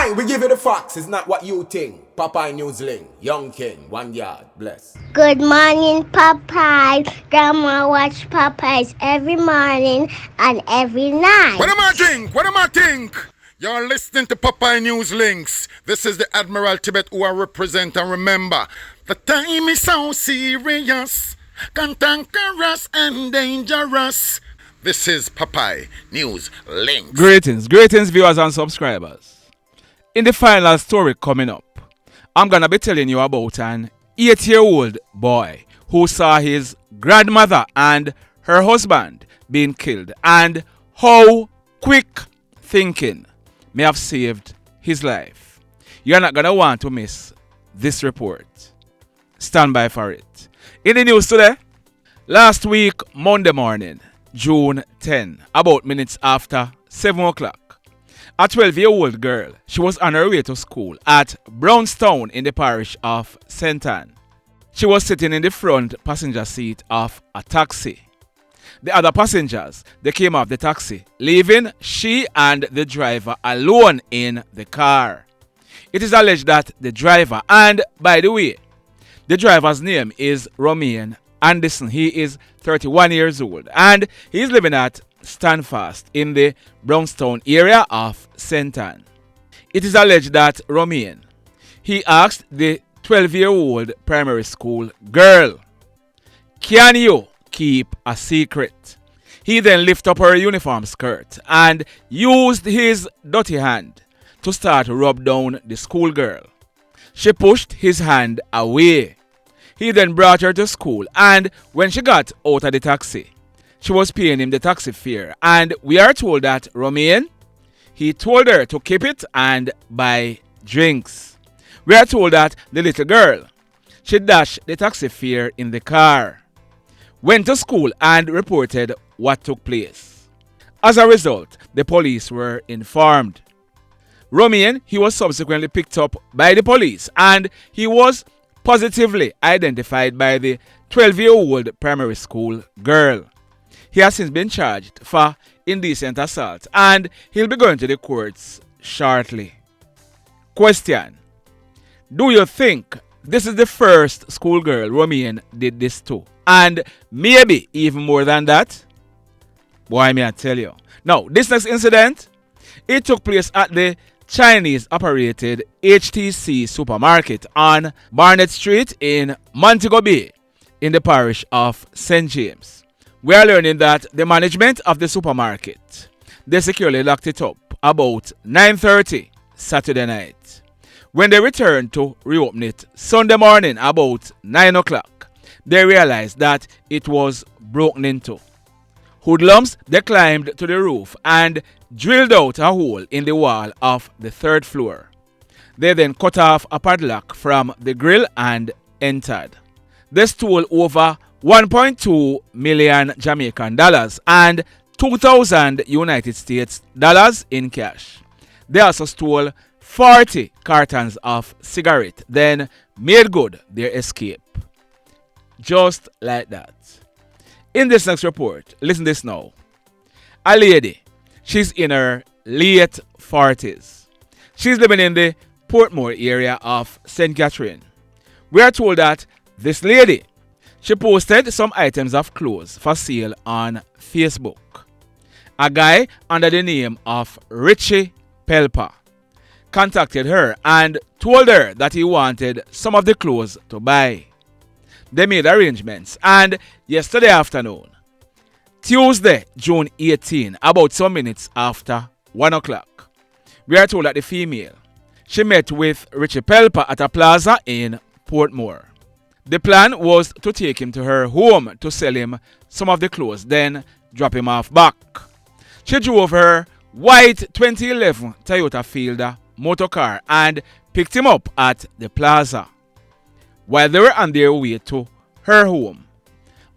Aye, we give you the facts. It's not what you think. Popeye Newsling, Young King, 1 yard, bless. Good morning, Popeye. Grandma watch Popeyes every morning and every night. What am I think? What am I think? You're listening to Popeye News Links. This is the Admiral Tibet who I represent, and remember, the time is so serious, cantankerous and dangerous. This is Popeye News Links. Greetings, viewers and subscribers. In the final story coming up, I'm gonna be telling you about an 8-year-old boy who saw his grandmother and her husband being killed, and how quick thinking may have saved his life. You're not gonna want to miss this report. Stand by for it. In the news today, last week, Monday morning, June 10, about minutes after 7 o'clock, a 12-year-old girl, she was on her way to school at Brownstown in the parish of St. Anne. She was sitting in the front passenger seat of a taxi. The other passengers, they came off the taxi, leaving she and the driver alone in the car. It is alleged that the driver, and by the way, the driver's name is Romaine Anderson. He is 31 years old and he is living at Stanfast in the Brownstown area of St. Anne. It is alleged that Romaine, he asked the 12-year-old primary school girl, "Can you keep a secret?" He then lifted up her uniform skirt and used his dirty hand to start to rub down the schoolgirl. She pushed his hand away. He then brought her to school, and when she got out of the taxi, she was paying him the taxi fare, and we are told that Romaine, he told her to keep it and buy drinks. We are told that the little girl, she dashed the taxi fare in the car, went to school and reported what took place. As a result, the police were informed. Romaine, he was subsequently picked up by the police and he was positively identified by the 12-year-old primary school girl. He has since been charged for indecent assault and he'll be going to the courts shortly. Question: do you think this is the first schoolgirl Romaine did this to? And maybe even more than that? Boy, may I tell you. Now, this next incident, it took place at the Chinese-operated HTC supermarket on Barnett Street in Montego Bay in the parish of St. James. We are learning that the management of the supermarket, they securely locked it up about 9:30 Saturday night. When they returned to reopen it Sunday morning about 9 o'clock, they realized that it was broken into. Hoodlums, they climbed to the roof and drilled out a hole in the wall of the 3rd floor. They then cut off a padlock from the grill and entered. They stole over 1.2 million Jamaican dollars and 2,000 United States dollars in cash. They also stole 40 cartons of cigarettes, then made good their escape. Just like that. In this next report, listen this now. A lady, she's in her late 40s. She's living in the Portmore area of St. Catherine. We are told that this lady, she posted some items of clothes for sale on Facebook. A guy under the name of Richie Pelpa contacted her and told her that he wanted some of the clothes to buy. They made arrangements, and yesterday afternoon, Tuesday, June 18, about some minutes after 1 o'clock, we are told that the female, she met with Richie Pelpa at a plaza in Portmore. The plan was to take him to her home to sell him some of the clothes, then drop him off back. She drove her white 2011 Toyota Fielder motor car and picked him up at the plaza. While they were on their way to her home,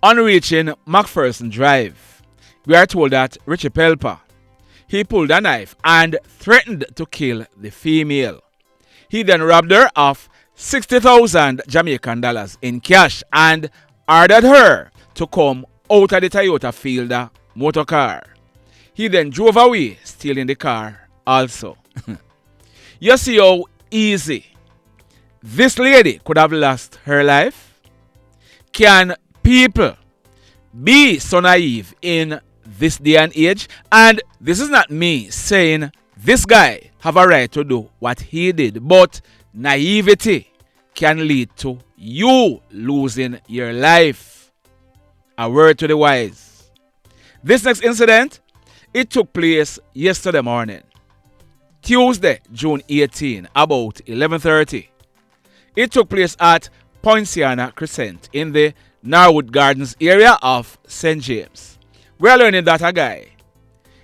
on reaching McPherson Drive, we are told that Richie Pelpa, he pulled a knife and threatened to kill the female. He then robbed her of 60,000 Jamaican dollars in cash and ordered her to come out of the Toyota Fielder motor car. He then drove away, stealing the car also. You see how easy this lady could have lost her life? Can people be so naive in this day and age? And this is not me saying this guy have a right to do what he did, but naivety can lead to you losing your life. A word to the wise. This next incident, it took place yesterday morning, Tuesday, June 18, about 11:30. It took place at Poinciana Crescent in the Norwood Gardens area of St. James. We are learning that a guy,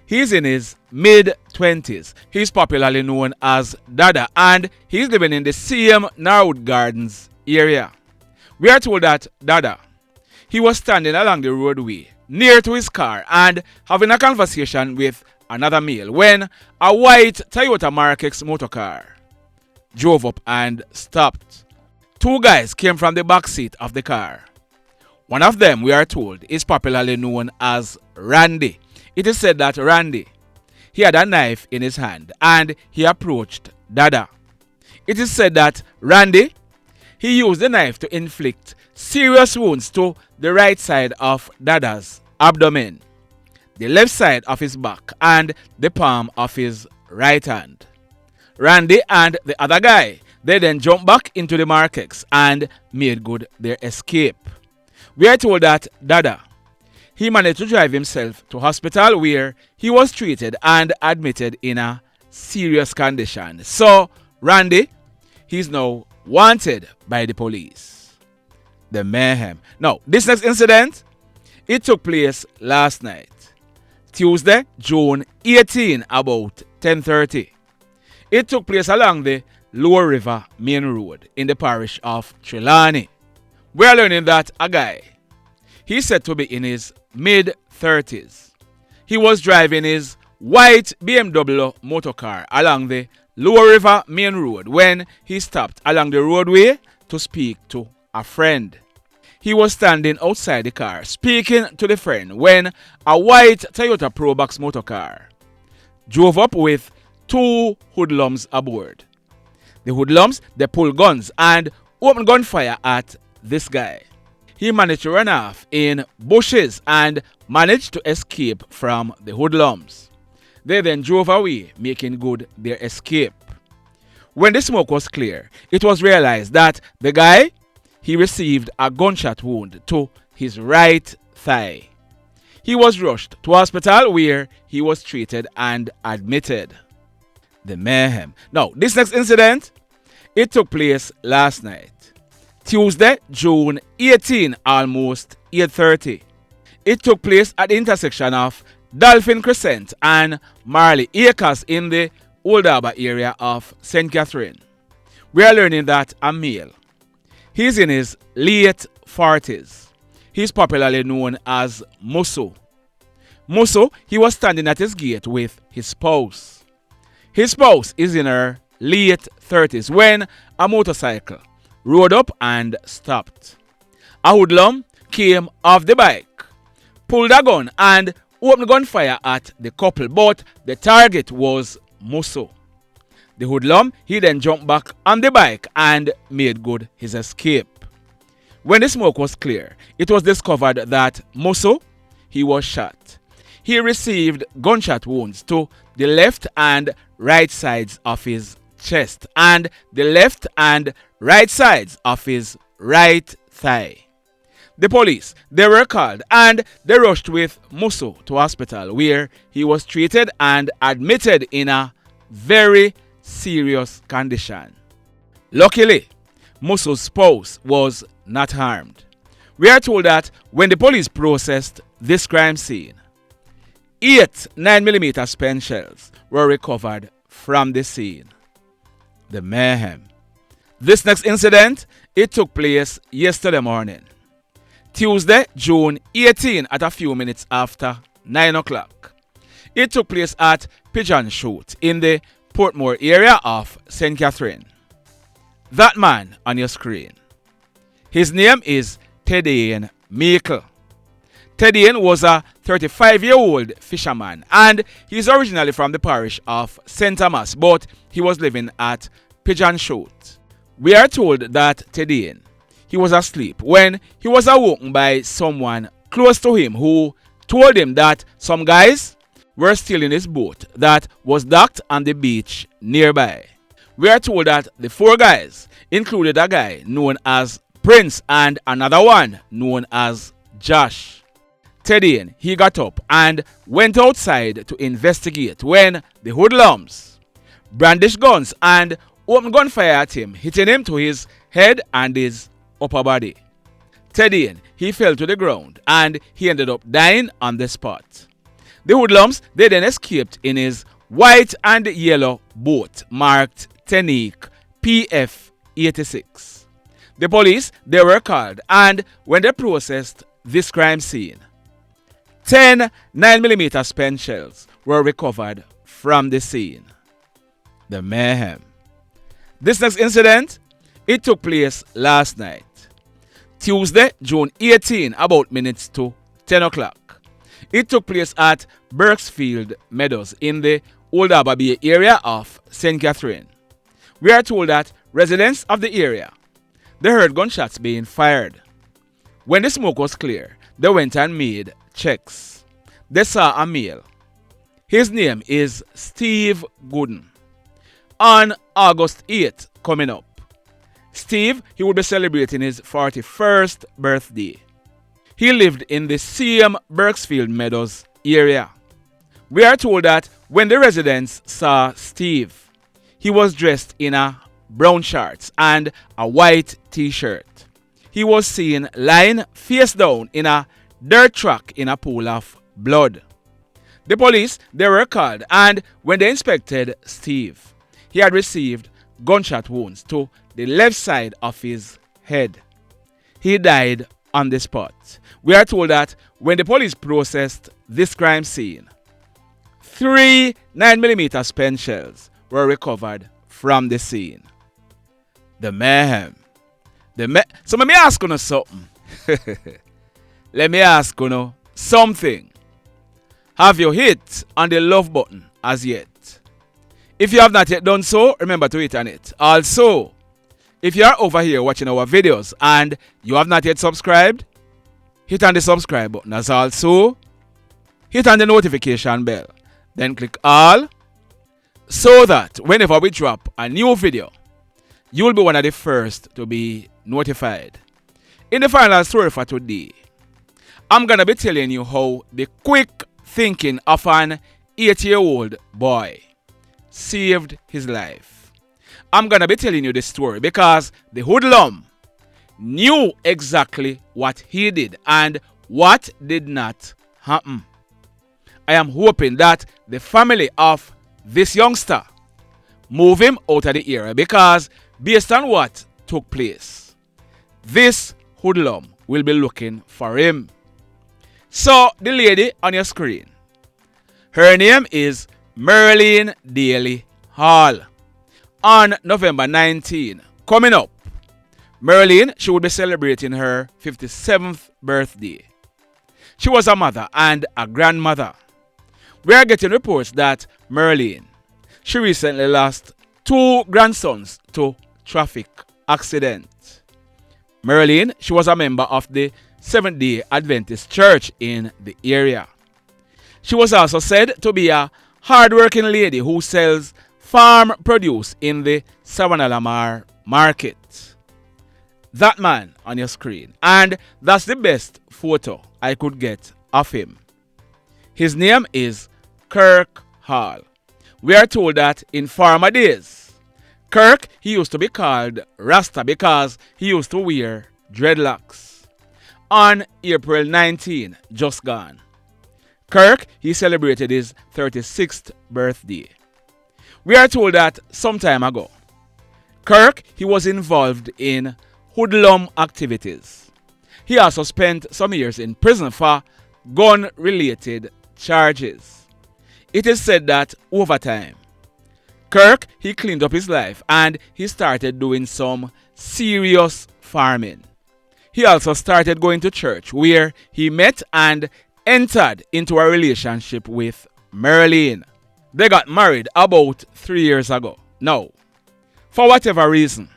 he's in his mid-20s. He's popularly known as Dada, and he's living in the same Norwood Gardens area. We are told that Dada, he was standing along the roadway near to his car and having a conversation with another male when a white Toyota Mark X motorcar drove up and stopped. Two guys came from the back seat of the car. One of them, we are told, is popularly known as Randy. It is said that Randy, he had a knife in his hand and he approached Dada. It is said that Randy, he used the knife to inflict serious wounds to the right side of Dada's abdomen, the left side of his back, and the palm of his right hand. Randy and the other guy, they then jumped back into the Mark X and made good their escape. We are told that Dada, he managed to drive himself to hospital where he was treated and admitted in a serious condition. So, Randy, he's now wanted by the police. The mayhem. Now, this next incident, it took place last night, Tuesday, June 18, about 10:30. It took place along the Lower River Main Road in the parish of Trelawny. We are learning that a guy, he's said to be in his mid-30s. He was driving his white BMW motorcar along the Lower River Main Road when he stopped along the roadway to speak to a friend. He was standing outside the car speaking to the friend when a white Toyota Probox motorcar drove up with two hoodlums aboard. The hoodlums, they pulled guns and opened gunfire at this guy. He managed to run off in bushes and managed to escape from the hoodlums. They then drove away, making good their escape. When the smoke was clear, it was realized that the guy, he received a gunshot wound to his right thigh. He was rushed to hospital where he was treated and admitted. The mayhem. Now, this next incident, it took place last night, Tuesday, June 18, almost 8:30. It took place at the intersection of Dolphin Crescent and Marley Acres in the Old Harbour area of St. Catherine. We are learning that a male, he's in his late 40s. He's popularly known as Mussu. Mussu, he was standing at his gate with his spouse. His spouse is in her late 30s when a motorcycle rode up and stopped. A hoodlum came off the bike, pulled a gun and opened gunfire at the couple, but the target was Mussu. The hoodlum, he then jumped back on the bike and made good his escape. When the smoke was clear, it was discovered that Mussu, he was shot. He received gunshot wounds to the left and right sides of his chest and the left and right sides of his right thigh. The police, they were called and they rushed with Mussu to hospital where he was treated and admitted in a very serious condition. Luckily, Mussu's spouse was not harmed. We are told that when the police processed this crime scene, 8 9mm spent shells were recovered from the scene. The mayhem. This next incident, it took place yesterday morning, Tuesday, June 18 at a few minutes after 9 o'clock. It took place at Pigeon Shoot in the Portmore area of St. Catherine. That man on your screen, his name is Teddaine Meikle. Teddaine was a 35-year-old fisherman, and he's originally from the parish of St. Thomas, but he was living at Pigeon Shoot. We are told that Teddaine, he was asleep when he was awoken by someone close to him who told him that some guys were stealing his boat that was docked on the beach nearby. We are told that the 4 guys included a guy known as Prince and another one known as Josh. Teddaine, he got up and went outside to investigate when the hoodlums brandished guns and opened gunfire at him, hitting him to his head and his upper body. Teddaine, he fell to the ground and he ended up dying on the spot. The hoodlums, they then escaped in his white and yellow boat marked Tenique PF86. The police, they were called, and when they processed this crime scene, 10 9mm spent shells were recovered from the scene. The mayhem. This next incident, it took place last night, Tuesday, June 18, about minutes to 10 o'clock. It took place at Burksfield Meadows in the Old Harbour Bay area of St. Catherine. We are told that residents of the area, they heard gunshots being fired. When the smoke was clear, they went and made checks. They saw a male. His name is Steve Gooden. On August 8th coming up, Steve, he will be celebrating his 41st birthday. He lived in the same Burksfield Meadows area. We are told that when the residents saw Steve, he was dressed in a brown shorts and a white t-shirt. He was seen lying face down in a dirt track in a pool of blood. The police, they were called, and when they inspected Steve, he had received gunshot wounds to the left side of his head. He died on the spot. We are told that when the police processed this crime scene, 3 9mm spent shells were recovered from the scene. The mayhem. So let me ask you something. Let me ask you something. Have you hit on the love button as yet? If you have not yet done so, remember to hit on it. Also, if you are over here watching our videos and you have not yet subscribed, hit on the subscribe button. As also, hit on the notification bell. Then click all, so that whenever we drop a new video, you will be one of the first to be notified. In the final story for today, I'm going to be telling you how the quick thinking of an 8-year-old boy saved his life. I'm going to be telling you this story because the hoodlum knew exactly what he did and what did not happen. I am hoping that the family of this youngster move him out of the area because based on what took place, this hoodlum will be looking for him. So the lady on your screen, her name is Merlene Daley Hall. On November 19, coming up, Merlene, she will be celebrating her 57th birthday. She was a mother and a grandmother. We are getting reports that Merlene, she recently lost 2 grandsons to traffic accident. Merlene, she was a member of the Seventh-day Adventist Church in the area. She was also said to be a hard-working lady who sells farm produce in the Savannah Lamar market. That man on your screen, and that's the best photo I could get of him. His name is Kirk Hall. We are told that in former days, Kirk, he used to be called Rasta because he used to wear dreadlocks. On April 19, just gone, Kirk, he celebrated his 36th birthday. We are told that some time ago, Kirk, he was involved in hoodlum activities. He also spent some years in prison for gun-related charges. It is said that over time, Kirk, he cleaned up his life and he started doing some serious farming. He also started going to church where he met and entered into a relationship with Merlene. They got married about 3 years ago. Now, for whatever reason,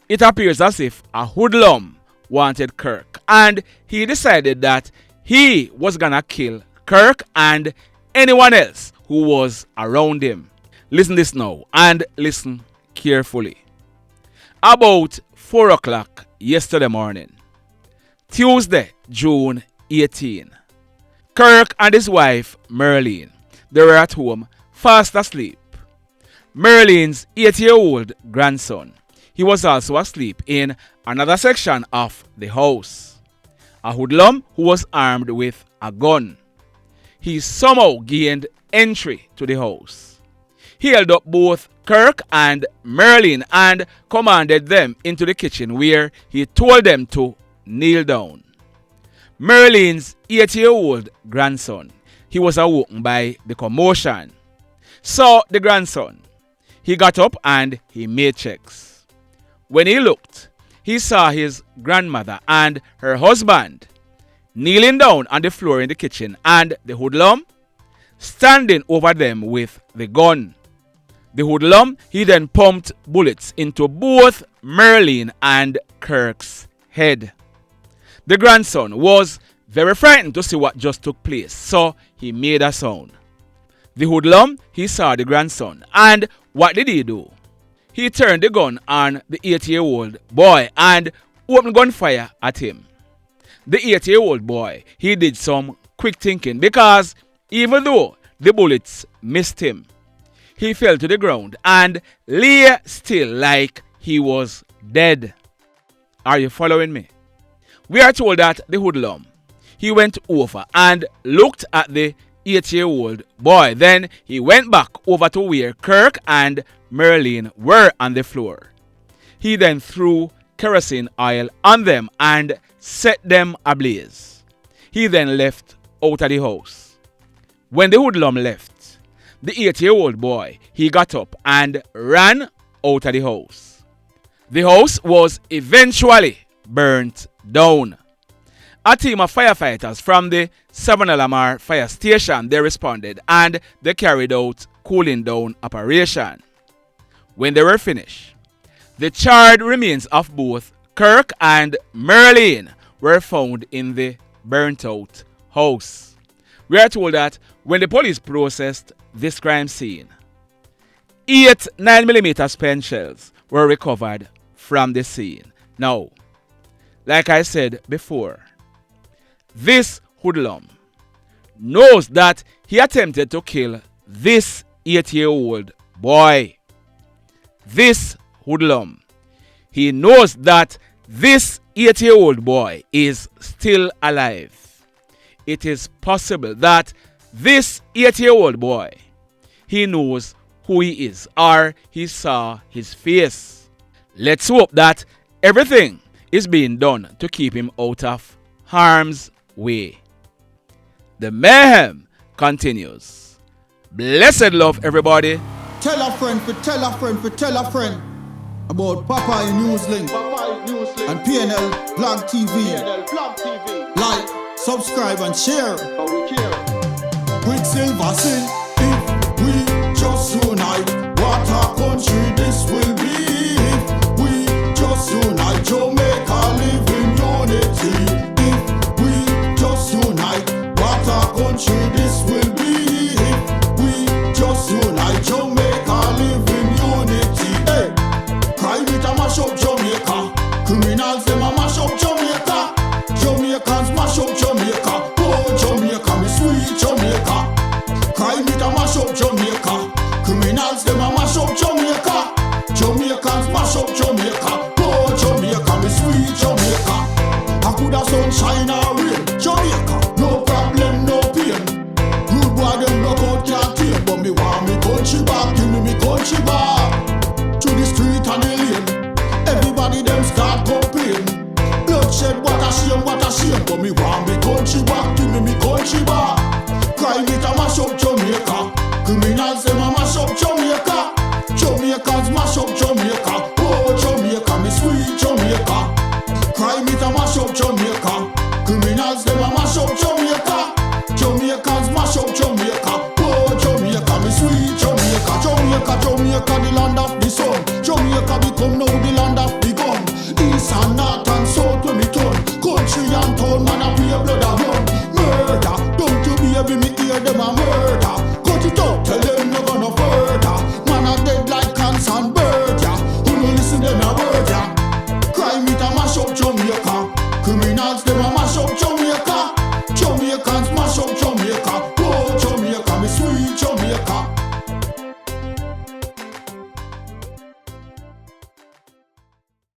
it appears as if a hoodlum wanted Kirk, and he decided that he was gonna kill Kirk and anyone else who was around him. Listen this now, and listen carefully. About 4 o'clock yesterday morning, Tuesday, June 18, Kirk and his wife, Merlene, they were at home fast asleep. Merlene's 8-year-old grandson, he was also asleep in another section of the house. A hoodlum who was armed with a gun. He somehow gained entry to the house. He held up both Kirk and Merlene and commanded them into the kitchen, where he told them to kneel down. Merlene's 8-year-old grandson, he was awoken by the commotion. So the grandson, he got up and he made checks. When he looked, he saw his grandmother and her husband kneeling down on the floor in the kitchen, and the hoodlum standing over them with the gun. The hoodlum, he then pumped bullets into both Merlene and Kirk's head. The grandson was very frightened to see what just took place, so he made a sound. The hoodlum, he saw the grandson, and what did he do? He turned the gun on the 8-year-old boy and opened gunfire at him. The 8-year-old boy, he did some quick thinking, because even though the bullets missed him, he fell to the ground and lay still like he was dead. Are you following me? We are told that the hoodlum, he went over and looked at the 8-year-old boy. Then he went back over to where Kirk and Merlene were on the floor. He then threw kerosene oil on them and set them ablaze. He then left out of the house. When the hoodlum left, the 8-year-old boy, he got up and ran out of the house. The house was eventually burnt down. A team of firefighters from the 7LMR fire station, they responded and they carried out cooling down operation. When they were finished, the charred remains of both Kirk and Merlene were found in the burnt out house. We are told that when the police processed this crime scene, 8 9mm spent shells were recovered from the scene. Now, like I said before, this hoodlum knows that he attempted to kill this 8-year-old boy. This hoodlum, he knows that this 8-year-old boy is still alive. It is possible that this 8-year-old boy, he knows who he is, or he saw his face. Let's hope that everything is being done to keep him out of harm's way. The mayhem continues. Blessed love, everybody. Tell a friend for tell a friend for tell a friend about Popeye Newslink and PNL Blog TV. Like, subscribe and share. Quicksilver sing, if we just unite, what a country this will be. If we just unite, Jamaica live in unity. If we just unite, what a country this will be. If we just unite, Jamaica live in unity. Hey, crime it a mash up Jamaica. Criminals them a mash up Jamaica. Jamaicans mash up Jamaica. Oh Jamaica, me sweet Jamaica. Crime it a mash up Jamaica. Criminals them a mash up Jamaica. Jamaicans mash up Jamaica. Oh Jamaica, me sweet Jamaica. I coulda sunshine or rain. Jamaica, no problem, no pain. Rude boy them block out can't tame, but me want me country back. Give me country back. To the street and the lane. Everybody them start complain. Bloodshed, what a shame, but me want me country back. Give me country back. Crime it a mash up